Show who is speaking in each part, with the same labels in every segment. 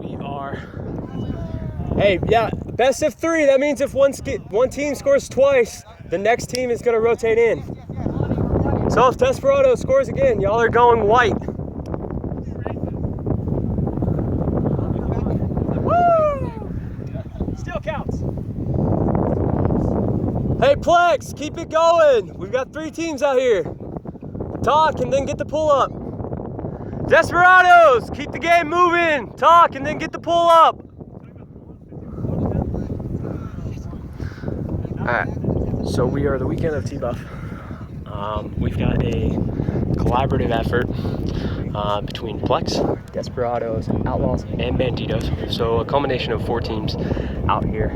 Speaker 1: We are. Hey, yeah, best of 3. That means if one team scores twice, the next team is going to rotate in. So if Desperado scores again, y'all are going white. Woo! Still counts. Hey, Plex, keep it going. We've got 3 teams out here. Talk and then get the pull up. Desperados, keep the game moving. Talk and then get the pull up. Alright, so we are the weekend of T-Buff. We've got a collaborative effort between Plex, Desperados, Outlaws, and Banditos. So a combination of 4 teams out here,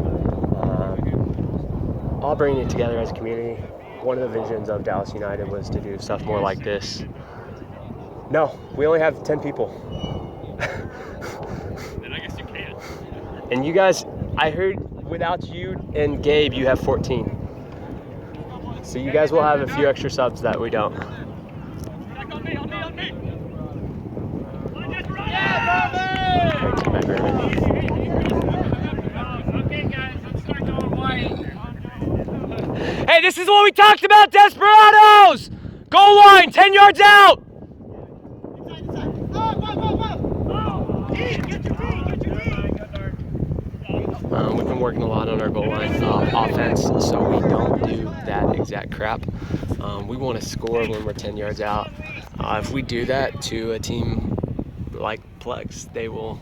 Speaker 1: all bringing it together as a community. One of the visions of Dallas United was to do stuff more like this. No, we only have 10 people.
Speaker 2: Then I guess you can't.
Speaker 1: And you guys, I heard without you and Gabe, you have 14. So you guys will have a few extra subs that we don't.
Speaker 2: Back on me, on me, on me.
Speaker 1: Great team by Berman.
Speaker 2: Okay, guys, let's start going white.
Speaker 1: Hey, this is what we talked about, Desperados! Goal line, 10 yards out! We've been working a lot on our goal line offense, so we don't do that exact crap. We want to score when we're 10 yards out. If we do that to a team like Plex, they will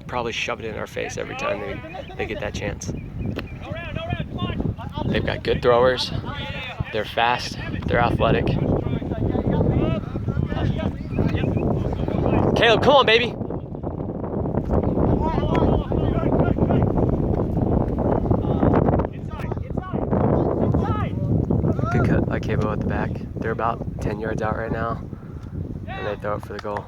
Speaker 1: probably shove it in our face every time they get that chance. They've got good throwers, they're fast, they're athletic. Caleb, come on, baby. Good cut by Cabo at the back. They're about 10 yards out right now, and they throw it for the goal.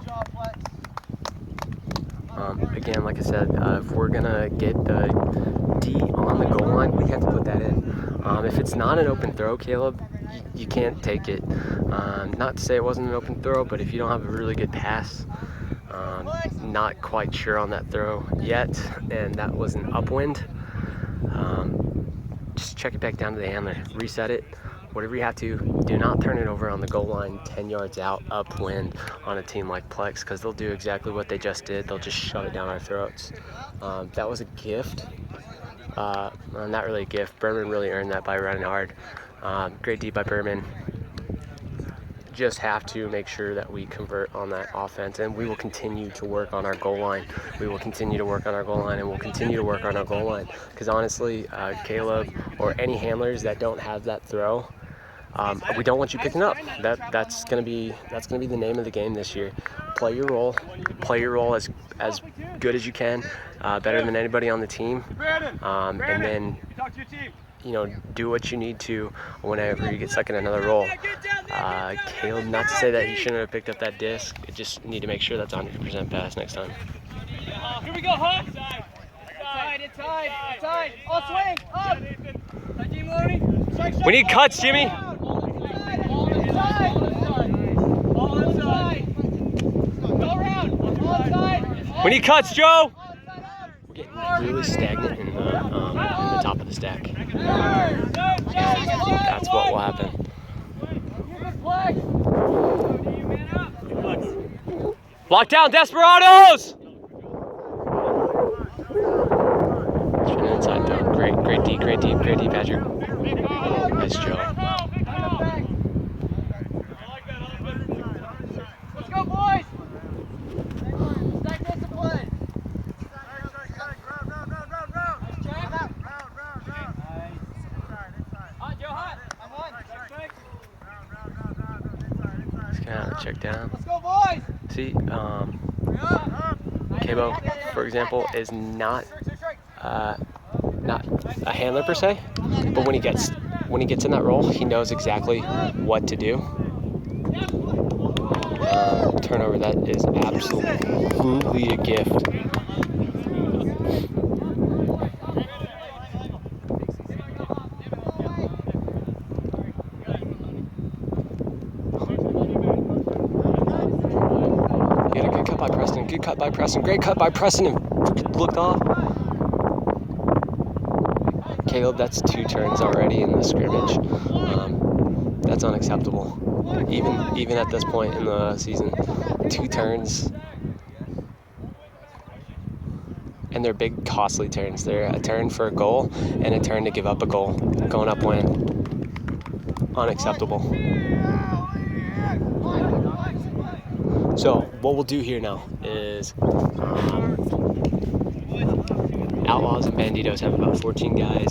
Speaker 1: Again, like I said, if we're gonna get the D on the goal line, we have to put that in. If it's not an open throw, Caleb, you can't take it. Not to say it wasn't an open throw, but if you don't have a really good pass, not quite sure on that throw yet, and that was an upwind, just check it back down to the handler, reset it, whatever you have to. Do not turn it over on the goal line 10 yards out upwind on a team like Plex, because they'll do exactly what they just did. They'll just shove it down our throats. That was a gift. Not really a gift. Berman really earned that by running hard. Great D by Berman. Just have to make sure that we convert on that offense, and we will continue to work on our goal line. We will continue to work on our goal line, and we'll continue to work on our goal line. Because honestly, Caleb or any handlers that don't have that throw, we don't want you picking up. That's gonna be the name of the game this year. Play your role. Play your role as good as you can, better than anybody on the team, and then do what you need to whenever you get stuck in another role. Caleb, not to say that he shouldn't have picked up that disc. You just need to make sure that's 100% pass next time.
Speaker 2: Here we go, huh? Inside. All swing, up.
Speaker 1: We need cuts, Jimmy.
Speaker 2: All inside. Go around. All inside.
Speaker 1: We need cuts, Joe. We're getting really stagnant in the top of the stack. That's what will happen. Lock down, Desperados! Turn it inside though. Great D, Patrick. Nice Joe.
Speaker 2: Let's go, boys! Stay disciplined.
Speaker 1: Just gonna check down.
Speaker 2: Let's go, boys!
Speaker 1: See, Cabo, for example, is not a handler per se, but when he gets in that role, he knows exactly what to do. Turnover, that is absolutely a gift. Good cut cut by Preston. Great cut by Preston and freaking looked off. Caleb, that's 2 turns already in the scrimmage. That's unacceptable. Even at this point in the season, 2 turns. And they're big, costly turns. They're a turn for a goal and a turn to give up a goal. Going upwind. Unacceptable. So what we'll do here now is Outlaws and Banditos have about 14 guys.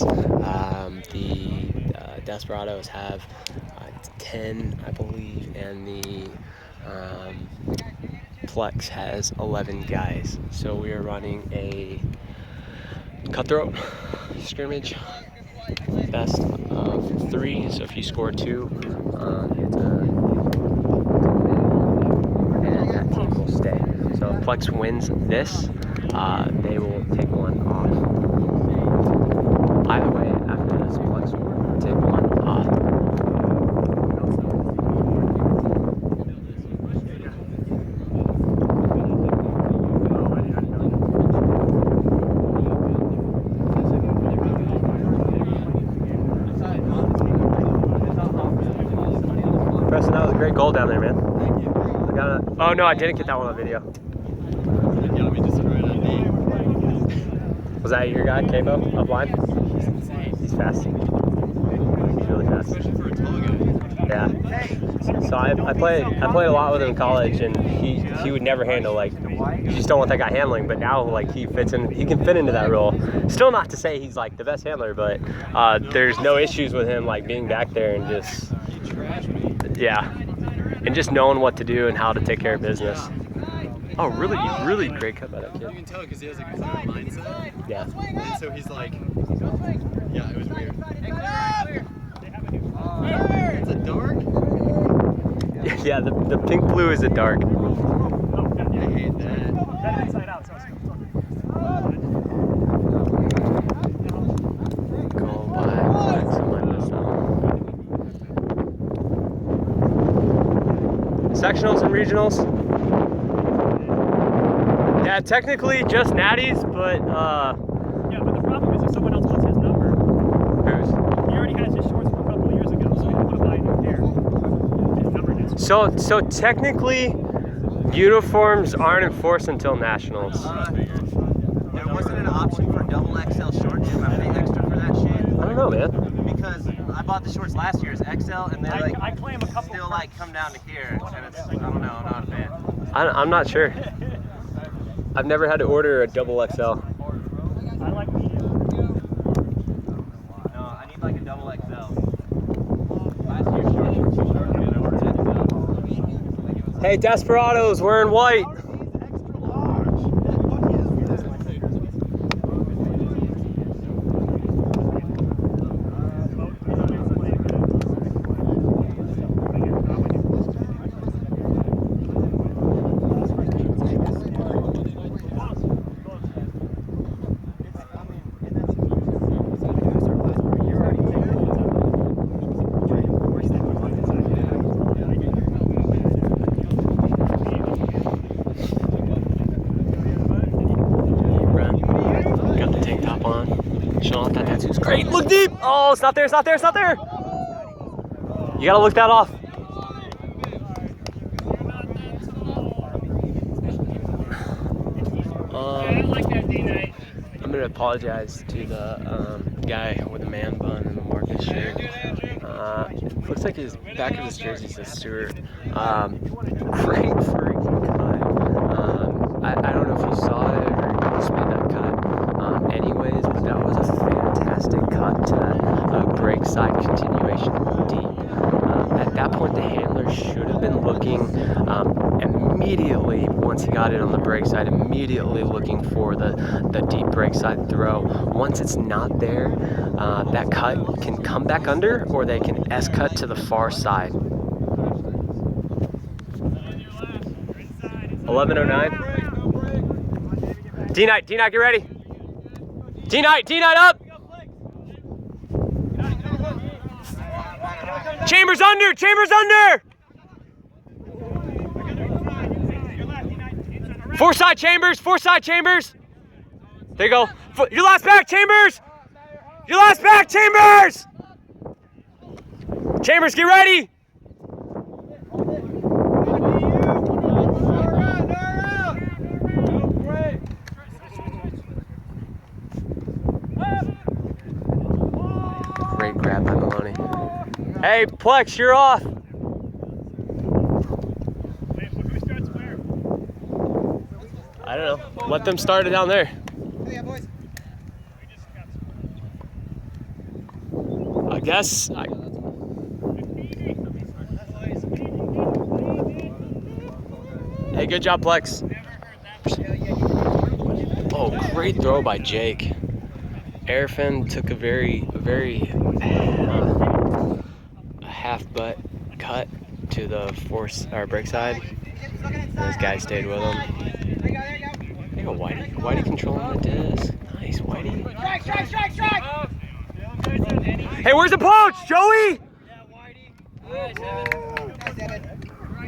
Speaker 1: The Desperados have 10, I believe, and the Plex has 11 guys. So we are running a cutthroat scrimmage, best of 3. So if you score 2, it's and that team will stay. So if Plex wins this, they will take 1 off. Either way, after this, Plex will take 1 off. Preston, that was a great goal down there, man.
Speaker 2: Thank you.
Speaker 1: Oh no, I didn't get that one on video. Was that your guy, Cabo, up line?
Speaker 2: He's insane.
Speaker 1: He's fast. He's really fast.
Speaker 2: Especially for a tall guy.
Speaker 1: Yeah. So I played a lot with him in college, and he would never handle, like, you just don't want that guy handling, but now, like, he can fit into that role. Still not to say he's like the best handler, but there's no issues with him, like, being back there and just, yeah, and just knowing what to do and how to take care of business. Oh, really great cut by that kid.
Speaker 2: You can tell because he has a clear mindset.
Speaker 1: Yeah.
Speaker 2: And so he's like, yeah, it was weird. It's a dark?
Speaker 1: Yeah, the pink blue is a dark.
Speaker 2: I hate that.
Speaker 1: Goal by Plex. I might miss that one. Sectionals and regionals. Yeah, technically just natties, but
Speaker 3: yeah, but the problem is if someone else wants his number,
Speaker 1: who's?
Speaker 3: he already has his shorts from a couple of years ago, so he don't want to buy a new pair. His number gets
Speaker 1: So technically, uniforms aren't enforced until nationals.
Speaker 4: There wasn't an option for double XL shorts. Am I paying extra for that shit?
Speaker 1: I don't know, man.
Speaker 4: Because I bought the shorts last year as XL, and they like
Speaker 3: I claim a couple
Speaker 4: still like come down to here, and it's, I don't know, I'm not a fan.
Speaker 1: I'm not sure. I've never had to order a double XL.
Speaker 3: I like medium.
Speaker 4: No, I need like a double XL. Last year's shorts were too short, and I ordered XL.
Speaker 1: Hey, Desperados, we're in white. Got the tank top on. Showing off that tattoo's great. Look deep. Oh, it's not there. It's not there. It's not there. You gotta look that off.
Speaker 3: I like that D-night.
Speaker 1: I'm gonna apologize to the guy with the man bun and the Marcus shirt. Looks like his back of his jersey says Stewart. Great freaking cut. I don't know if you saw it or you just made that cut. Anyways, but that was a fantastic cut to that break side continuation deep. At that point, the handler should have been looking immediately, once he got it on the break side, immediately looking for the deep break side throw. Once it's not there, that cut can come back under, or they can S-cut to the far side. 11:09. D-Night, get ready. D-Night up! Chambers under! Four side Chambers, four side Chambers. There you go. Your last back, Chambers. Your last back, Chambers. Chambers, get ready. Great grab by Maloney. Hey, Plex, you're off. I don't know. Let them start it down there. I guess. Hey, good job, Plex. Oh, great throw by Jake. Airfin took a very half butt cut to the break side. And this guy stayed with him. There you go, Whitey. Whitey controlling the disc. Nice, Whitey.
Speaker 2: Strike!
Speaker 1: Hey, where's the poach, Joey?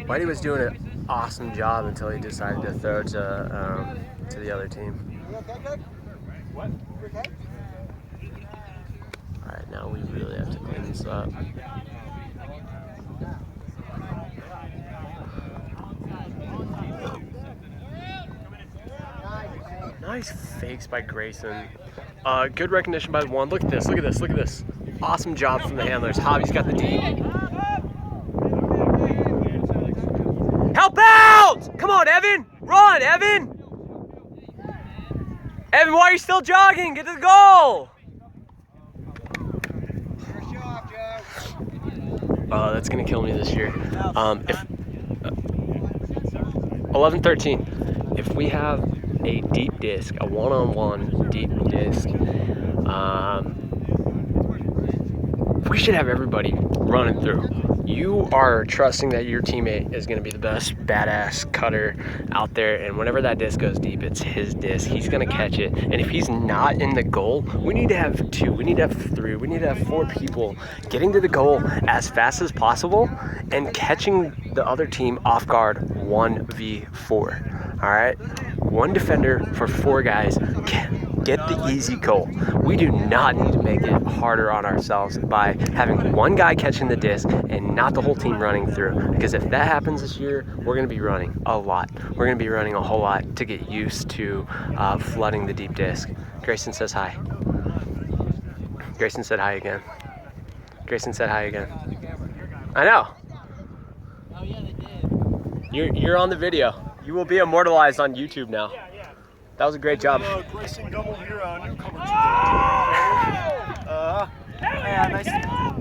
Speaker 1: Whitey was doing an awesome job until he decided to throw to the other team. All right, now we really have to clean this up. Nice fakes by Grayson. Good recognition by one. Look at this, look at this, look at this. Awesome job from the handlers. Hobby's got the D. Help out! Come on, Evan! Run, Evan! Evan, why are you still jogging? Get to the goal! That's gonna kill me this year. If 11-13, if we have a deep disc, a one-on-one deep disc, we should have everybody running through. You are trusting that your teammate is going to be the best badass cutter out there, and whenever that disc goes deep, it's his disc. He's going to catch it, and if he's not in the goal, we need to have 2, we need to have 3, we need to have 4 people getting to the goal as fast as possible and catching the other team off guard 1v4. All right, 1 defender for 4 guys. Get the easy goal. We do not need to make it harder on ourselves by having 1 guy catching the disc and not the whole team running through. Because if that happens this year, we're going to be running a lot. We're going to be running a whole lot to get used to flooding the deep disc. Grayson says hi. Grayson said hi again. Grayson said hi again. I know. You're on the video. You will be immortalized on YouTube now. That was a great job.
Speaker 3: Grayson Gummel here, newcomer to the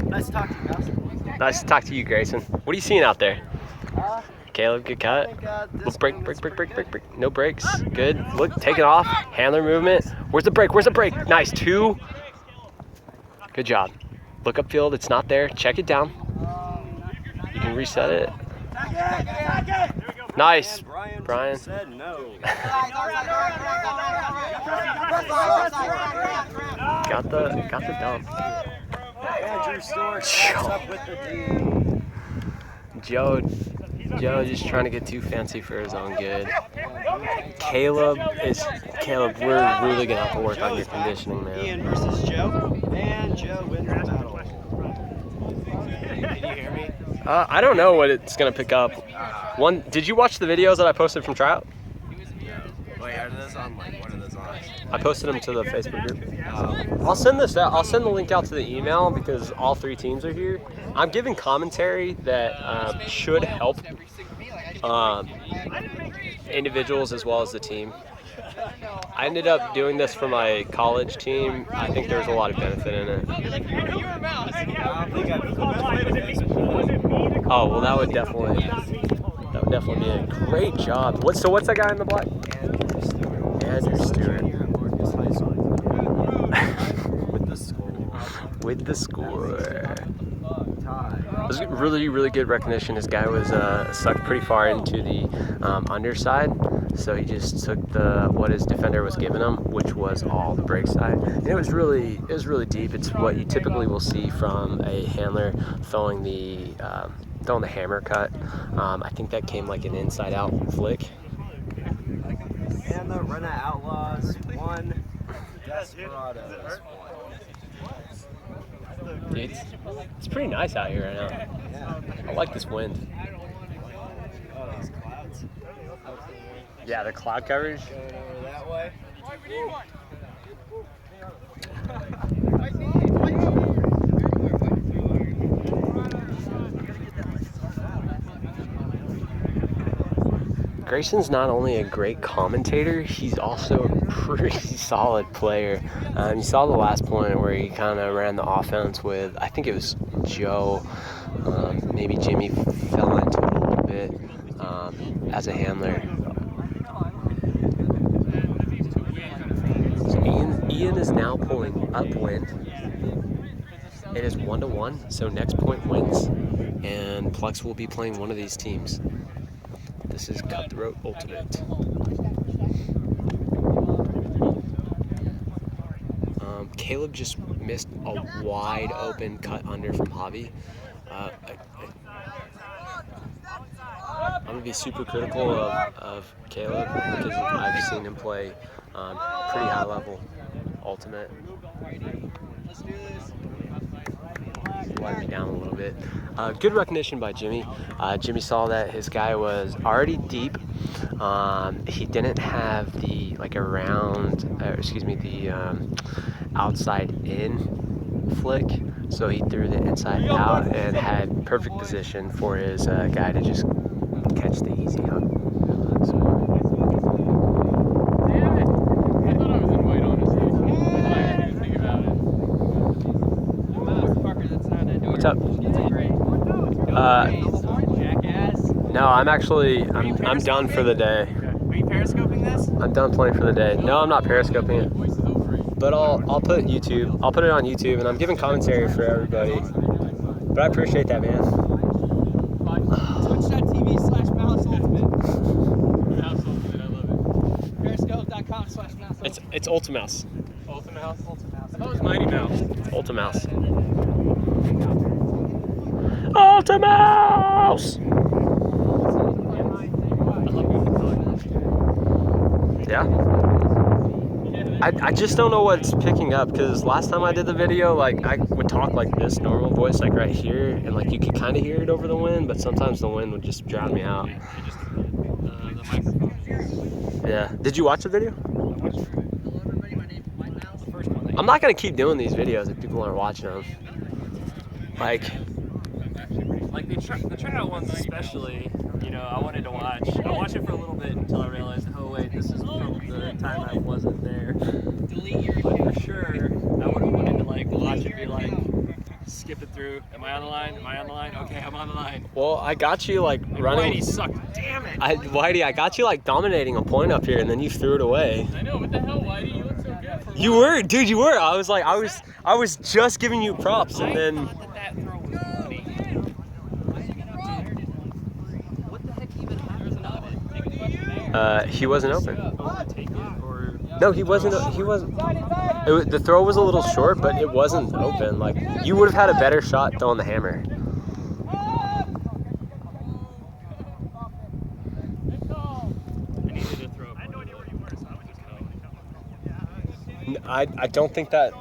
Speaker 3: nice to talk to you guys.
Speaker 1: Nice to talk to you, Grayson. What are you seeing out there? Caleb, good cut. Break. No breaks. Good. Look, take it off. Handler movement. Where's the break? Where's the break? Nice. 2. Good job. Look upfield. It's not there. Check it down. You can reset it. Nice, Brian.
Speaker 4: Said no.
Speaker 1: Got the dump.
Speaker 4: Andrew Stork picks up with the D.
Speaker 1: Joe just trying to get too fancy for his own good. Caleb, we're really gonna have to work on your conditioning, man.
Speaker 4: Ian versus Joe, and Joe wins the battle. Can you hear me?
Speaker 1: I don't know what it's gonna pick up. Did you watch the videos that I posted from tryout?
Speaker 4: Wait, are those on what are those on?
Speaker 1: I posted them to the Facebook group. I'll send this out. I'll send the link out to the email because all 3 teams are here. I'm giving commentary that should help individuals as well as the team. I ended up doing this for my college team. I think there's a lot of benefit in it. Oh, well, that would definitely be a great job. What's that guy in the black? Andrew Stewart. With the score. It was really, really good recognition. This guy was sucked pretty far into the underside, so he just took what his defender was giving him, which was all the break side. And it was really deep. It's what you typically will see from a handler throwing the hammer cut. I think that came like an inside out flick.
Speaker 5: And the Run At Outlaws 1, Desperados 1.
Speaker 1: Dude, it's pretty nice out here right now.
Speaker 5: Yeah.
Speaker 1: I like this wind.
Speaker 5: Oh, those clouds.
Speaker 1: Yeah, the cloud coverage.
Speaker 5: Going over that way.
Speaker 1: Grayson's not only a great commentator, he's also a pretty solid player. You saw the last point where he kind of ran the offense with, I think it was Joe, maybe Jimmy fell into it a little bit as a handler. So Ian is now pulling upwind. It is 1-1, so next point wins, and Plex will be playing one of these teams. This is Cutthroat Ultimate. Caleb just missed a wide open cut under from Javi. I'm going to be super critical of Caleb because I've seen him play pretty high level Ultimate. Let me down a little bit. Good recognition by Jimmy. Jimmy saw that his guy was already deep. He didn't have the outside in flick, so he threw the inside out and had perfect position for his guy to just catch the easy hook. What's up? No, I'm done for the day.
Speaker 3: Are you periscoping this?
Speaker 1: I'm done playing for the day. No, I'm not periscoping it. But I'll put it on YouTube, and I'm giving commentary for everybody. But I appreciate that, man.
Speaker 2: Twitch.tv/MouseUltimate. MouseUltimate, I love it. Periscope.com/MouseUltimate.
Speaker 1: It's Ultimouse.
Speaker 2: Ultimouse? Ultimouse. I thought it was Mighty Mouse.
Speaker 1: Ultimouse. Ultimouse! Yeah? I just don't know what's picking up, because last time I did the video, like, I would talk like this normal voice, like right here, and like you could kind of hear it over the wind, but sometimes the wind would just drown me out.
Speaker 2: The microphone.
Speaker 1: Yeah. Did you watch the video? I'm not gonna keep doing these videos if people aren't watching them. Like
Speaker 2: the tryout ones especially, you know, I wanted to watch. I watched it for a little bit until I realized, oh wait, this is from the time I wasn't there. But for sure, I would have wanted to like watch it, be like, skip it through. Am I on the line? Am I on the line? Okay, I'm on the line.
Speaker 1: Well, I got you like running.
Speaker 2: Whitey sucked. Damn it.
Speaker 1: Whitey, I got you like dominating a point up here, and then you threw it away.
Speaker 2: I know, what the hell, Whitey? You look so good for
Speaker 1: You were, dude. You were. I was just giving you props, and then.
Speaker 2: I thought that throw was funny. What the heck even happened?
Speaker 1: He wasn't open.
Speaker 2: Take it or
Speaker 1: No, he wasn't. The throw was a little short, but it wasn't open. Like, you would have had a better shot throwing the hammer.
Speaker 2: I needed to throw. I had no idea where you were, so I was just
Speaker 1: I don't think that's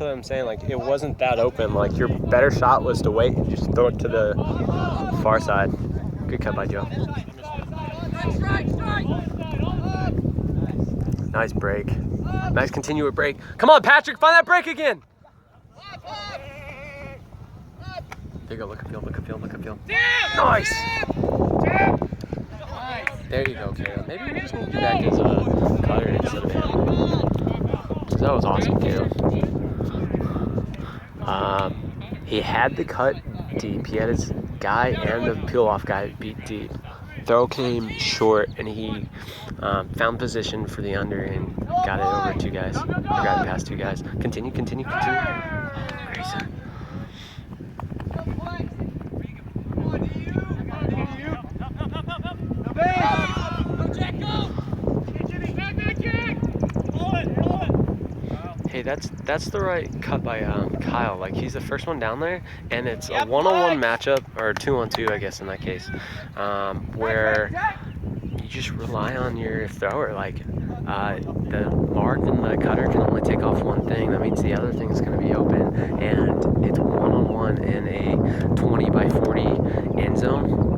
Speaker 1: what I'm saying. Like, it wasn't that open. Like, your better shot was to wait and just throw it to the far side. Good cut by Joe. Nice break. Nice continuous break. Come on, Patrick, find that break again. There you go. Look at field. Look at field. Look at field. Nice. There you go, Caleb. Maybe we just need you back as a cutter instead of him. That was awesome, Caleb. He had the cut deep. He had his guy and the peel-off guy beat deep. Throw came short, and he found position for the under and got it over two guys. Or got it past two guys. Continue. Grayson. Hey, that's the right cut by Kyle. Like, he's the first one down there, and it's a one-on-one matchup, or 2-on-2, I guess in that case, where you just rely on your thrower. Like, the mark and the cutter can only take off one thing. That means the other thing is going to be open, and it's one-on-one in a 20 by 40 end zone.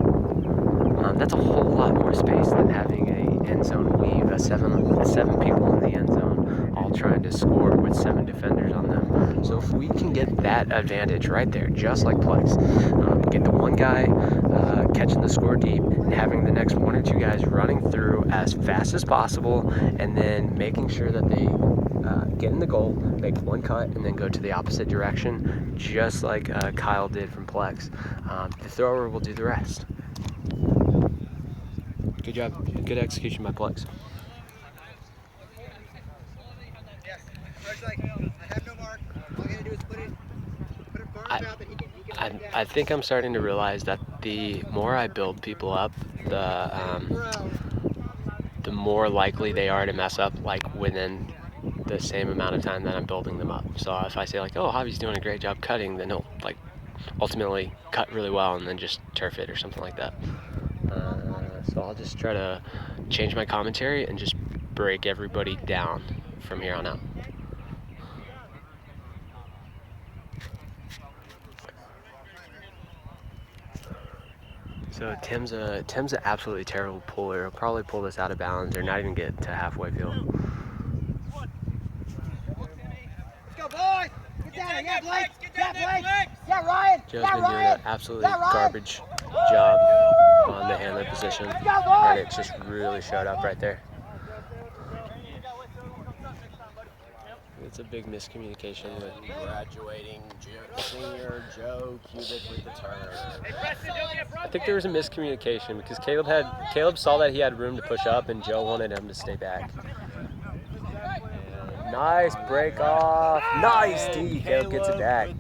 Speaker 1: That's a whole lot more space than having a end zone weave, seven people in the end zone, all trying to score with 7 defenders on them. So if we can get that advantage right there, just like Plex, get the one guy catching the score deep and having the next 1 or 2 guys running through as fast as possible, and then making sure that they get in the goal, make one cut, and then go to the opposite direction, just like Kyle did from Plex. The thrower will do the rest. Good job. Good execution by Plex. I think I'm starting to realize that the more I build people up, the more likely they are to mess up, like within the same amount of time that I'm building them up. So if I say like, oh, Javi's doing a great job cutting, then he'll like ultimately cut really well and then just turf it or something like that. So I'll just try to change my commentary and just break everybody down from here on out. So Tim's an absolutely terrible puller. He'll probably pull this out of bounds or not even get to halfway field.
Speaker 5: Let's go, boys! Get down there! Yeah, Blake! Yeah, Blake! Yeah, Ryan!
Speaker 1: Joe's
Speaker 5: Yeah,
Speaker 1: been doing
Speaker 5: Ryan!
Speaker 1: an absolutely garbage job on the handler position, and it just really showed up right there. It's a big miscommunication with graduating senior Joe Cubic with the turn. I think there was a miscommunication because Caleb saw that he had room to push up and Joe wanted him to stay back. And nice break off. Nice D. Caleb gets it back.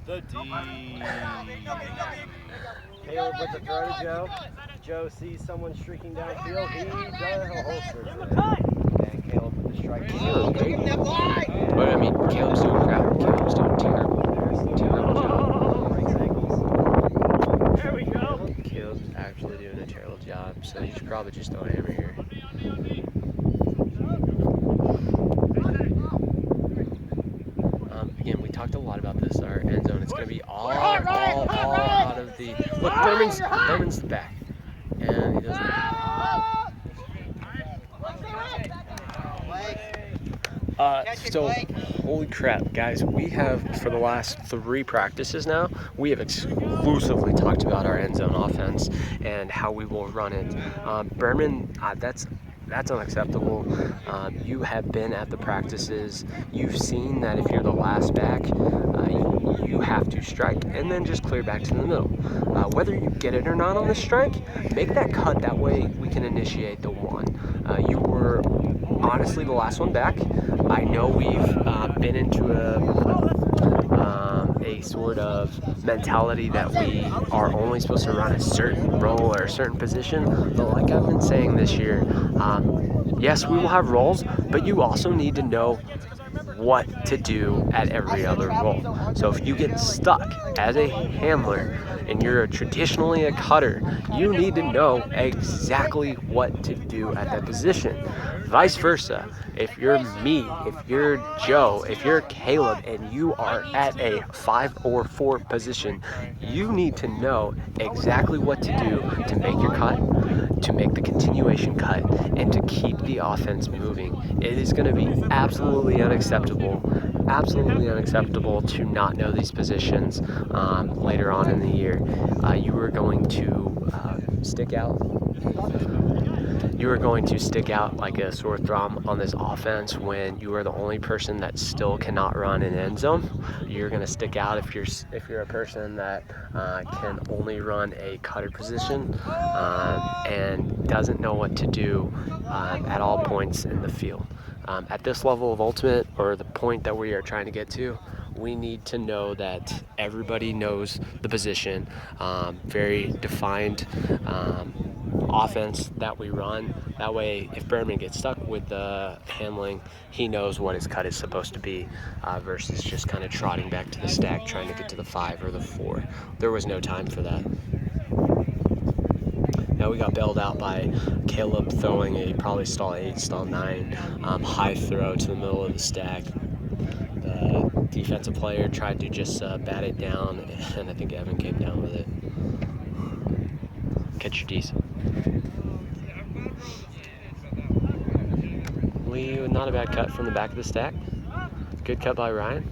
Speaker 5: Caleb with the throw to Joe. Joe sees someone streaking downfield. He does a holster. And Caleb with the strike.
Speaker 1: But I mean, Caleb's doing crap. Caleb's doing terrible job.
Speaker 3: There we go.
Speaker 1: Caleb's actually doing a terrible job, so you should probably just throw a hammer here. Again, we talked a lot about this, our end zone. It's going to be all out of the... Look, Berman's back. And he doesn't... So, holy crap, guys, we have, for the last 3 practices now, we have exclusively talked about our end zone offense and how we will run it. Berman, that's unacceptable. You have been at the practices. You've seen that if you're the last back, you have to strike and then just clear back to the middle. Whether you get it or not on the strike, make that cut. That way we can initiate the one. You were honestly the last one back. I know we've been into a sort of mentality that we are only supposed to run a certain role or a certain position, but like I've been saying this year, yes, we will have roles, but you also need to know what to do at every other role. So if you get stuck as a handler and you're traditionally a cutter, you need to know exactly what to do at that position. Vice versa, if you're me, if you're Joe, if you're Caleb, and you are at a 5 or 4 position, you need to know exactly what to do to make your cut, to make the continuation cut, and to keep the offense moving. It is going to be absolutely unacceptable to not know these positions later on in the year. You are going to stick out. You are going to stick out like a sore thumb on this offense when you are the only person that still cannot run an end zone. You're going to stick out if you're a person that can only run a cutter position and doesn't know what to do at all points in the field. At this level of Ultimate, or the point that we are trying to get to, we need to know that everybody knows the position, very defined offense that we run. That way, if Berman gets stuck with the handling, he knows what his cut is supposed to be versus just kind of trotting back to the stack trying to get to the 5 or the 4. There was no time for that. Now we got bailed out by Caleb throwing a probably stall 8, stall 9 high throw to the middle of the stack. The defensive player tried to just bat it down, and I think Evan came down with it. Catch your D's. Not a bad cut from the back of the stack. Good cut by Ryan.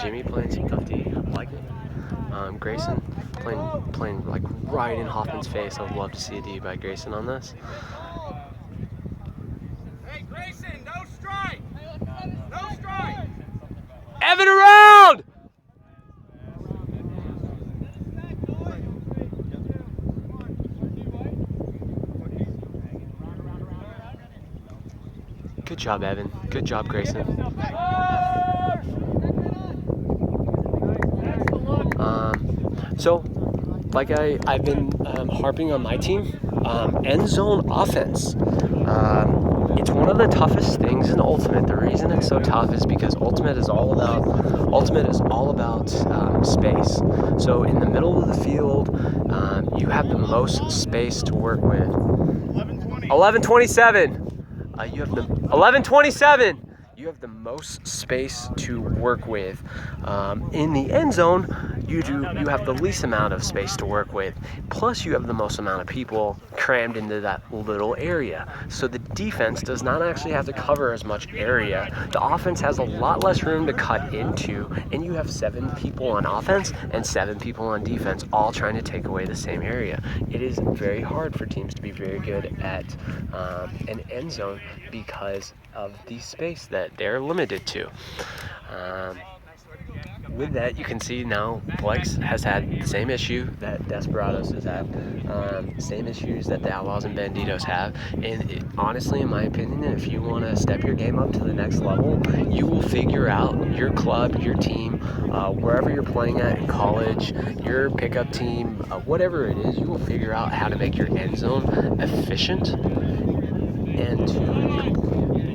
Speaker 1: Jimmy playing some tough D. I like it. Grayson playing like right in Hoffman's face. I would love to see a D by Grayson on this.
Speaker 6: Hey, Grayson, no strike! No strike!
Speaker 1: Evan around! Good job, Evan. Good job, Grayson. So, like I've been harping on my team, end zone offense. It's one of the toughest things in Ultimate. The reason it's so tough is because Ultimate is all about space. So in the middle of the field, you have the most space to work with. 11:27. You have the 11:27. You have the most space to work with. In the end zone, you have the least amount of space to work with. Plus, you have the most amount of people crammed into that little area. So the defense does not actually have to cover as much area. The offense has a lot less room to cut into, and you have 7 people on offense and 7 people on defense, all trying to take away the same area. It is very hard for teams to be very good at an end zone because of the space that they're limited to. With that, you can see now Plex has had the same issue that Desperados has had, same issues that the Outlaws and Banditos have. And honestly, in my opinion, if you want to step your game up to the next level, you will figure out your club, your team, wherever you're playing at in college, your pickup team, whatever it is, you will figure out how to make your end zone efficient and to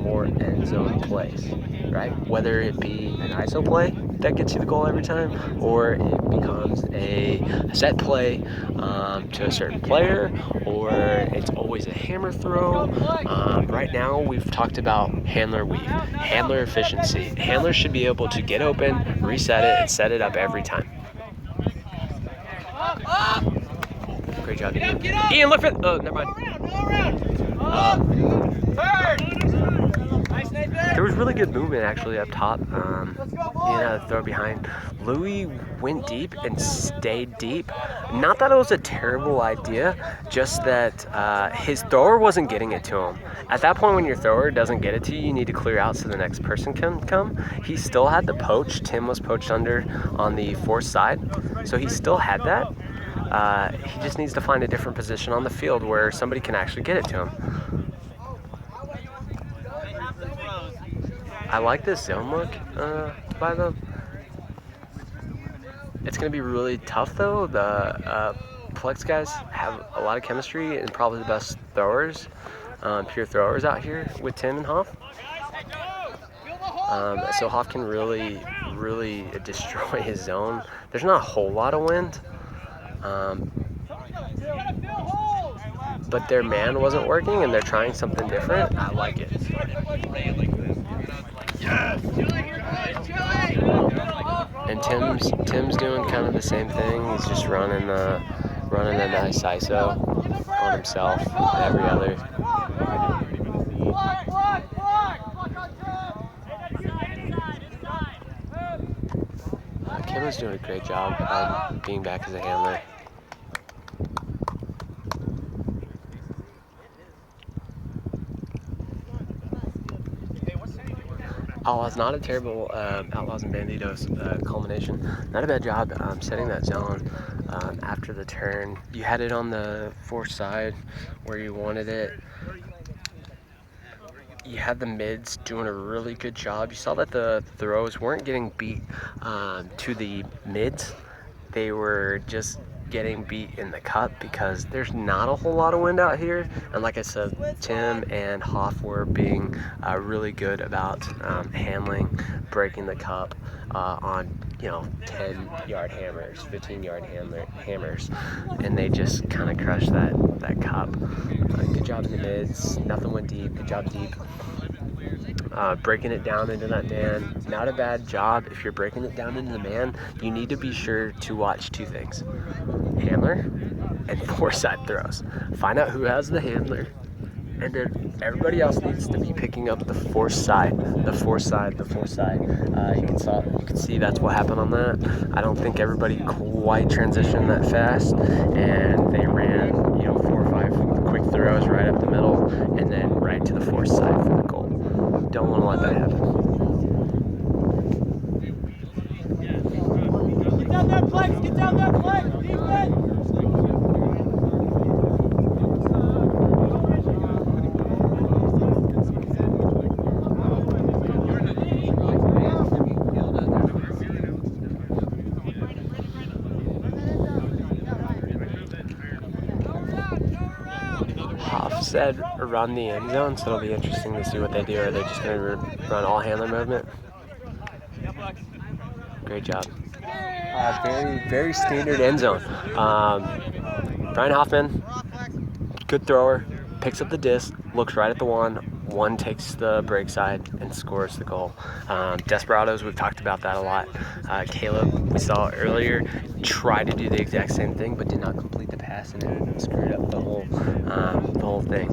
Speaker 1: more end zone plays, right? Whether it be an ISO play that gets you the goal every time, or it becomes a set play to a certain player, or it's always a hammer throw. Right now, we've talked about handler weave, handler efficiency. Handlers should be able to get open, reset it, and set it up every time. Great job, Ian. Ian, look for... Oh, never mind. There was really good movement actually up top. Ian had a throw behind. Louis went deep and stayed deep. Not that it was a terrible idea, just that his thrower wasn't getting it to him. At that point, when your thrower doesn't get it to you, you need to clear out so the next person can come. He still had the poach. Tim was poached under on the fourth side, so he still had that. He just needs to find a different position on the field where somebody can actually get it to him. I like this zone look by them. It's going to be really tough though. The Plex guys have a lot of chemistry and probably the best throwers, pure throwers out here with Tim and Hoff. So Hoff can really destroy his zone. There's not a whole lot of wind. But their man wasn't working and they're trying something different. I like it. And Tim's doing kind of the same thing. He's just running a nice ISO on himself and every other. Kim is doing a great job being back as a handler. Outlaws, not a terrible Outlaws and Banditos culmination. Not a bad job setting that zone after the turn. You had it on the fourth side where you wanted it. You had the mids doing a really good job. You saw that the throws weren't getting beat to the mids. They were just getting beat in the cup because there's not a whole lot of wind out here. And like I said, Tim and Hoff were being really good about handling, breaking the cup on 10-yard hammers, 15-yard hammers, and they just kind of crushed that cup. Good job in the mids. Nothing went deep. Good job deep. Breaking it down into that man, not a bad job. If you're breaking it down into the man, you need to be sure to watch two things: handler and force-side throws. Find out who has the handler, and then everybody else needs to be picking up the force side. You can see that's what happened on that. I don't think everybody quite transitioned that fast, and they ran 4 or 5 quick throws right up the middle, and then right to the force side for the goal. Don't want to let that happen.
Speaker 6: Get down that Plex! Get down that Plex! Defense!
Speaker 1: Hoff said run the end zone, so it'll be interesting to see what they do. Are they just going to run all handler movement? Great job. Very, very standard end zone. Brian Hoffman, good thrower, picks up the disc, looks right at the one takes the break side and scores the goal. Desperados, we've talked about that a lot. Caleb, we saw earlier, tried to do the exact same thing but did not complete the pass and it screwed up the whole thing.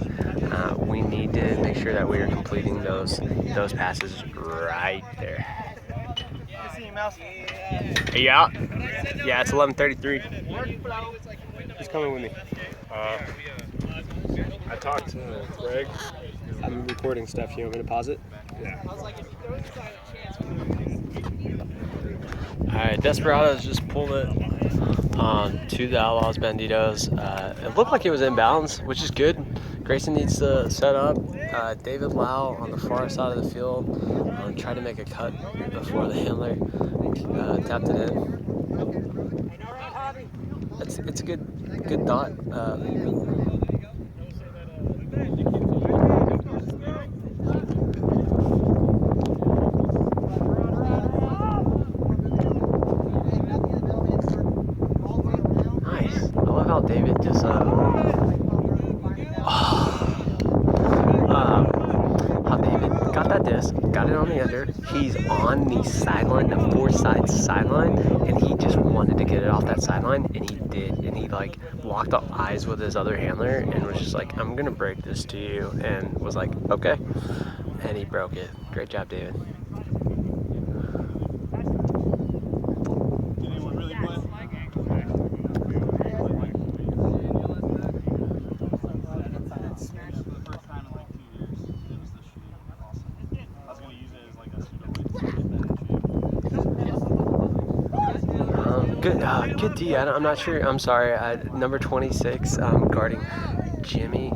Speaker 1: We need to make sure that we are completing those passes right there. Are you out? Yeah, it's 11:33. Who's coming with me?
Speaker 3: I talked to Greg.
Speaker 1: I'm recording stuff. You want me to pause it?
Speaker 3: Yeah.
Speaker 1: Alright, Desperados just pulled it to the Outlaws Banditos. It looked like it was inbounds, which is good. Grayson needs to set up. David Lau on the far side of the field tried to make a cut before the handler tapped it in. It's a good thought. David just how David got that disc, got it on the under. He's on the sideline, the four-side sideline, and he just wanted to get it off that sideline, and he did. And he locked up eyes with his other handler and was just like, "I'm gonna break this to you," and was like, "Okay," and he broke it. Great job, David. Good D. I'm not sure. I'm sorry. Number 26, guarding Jimmy.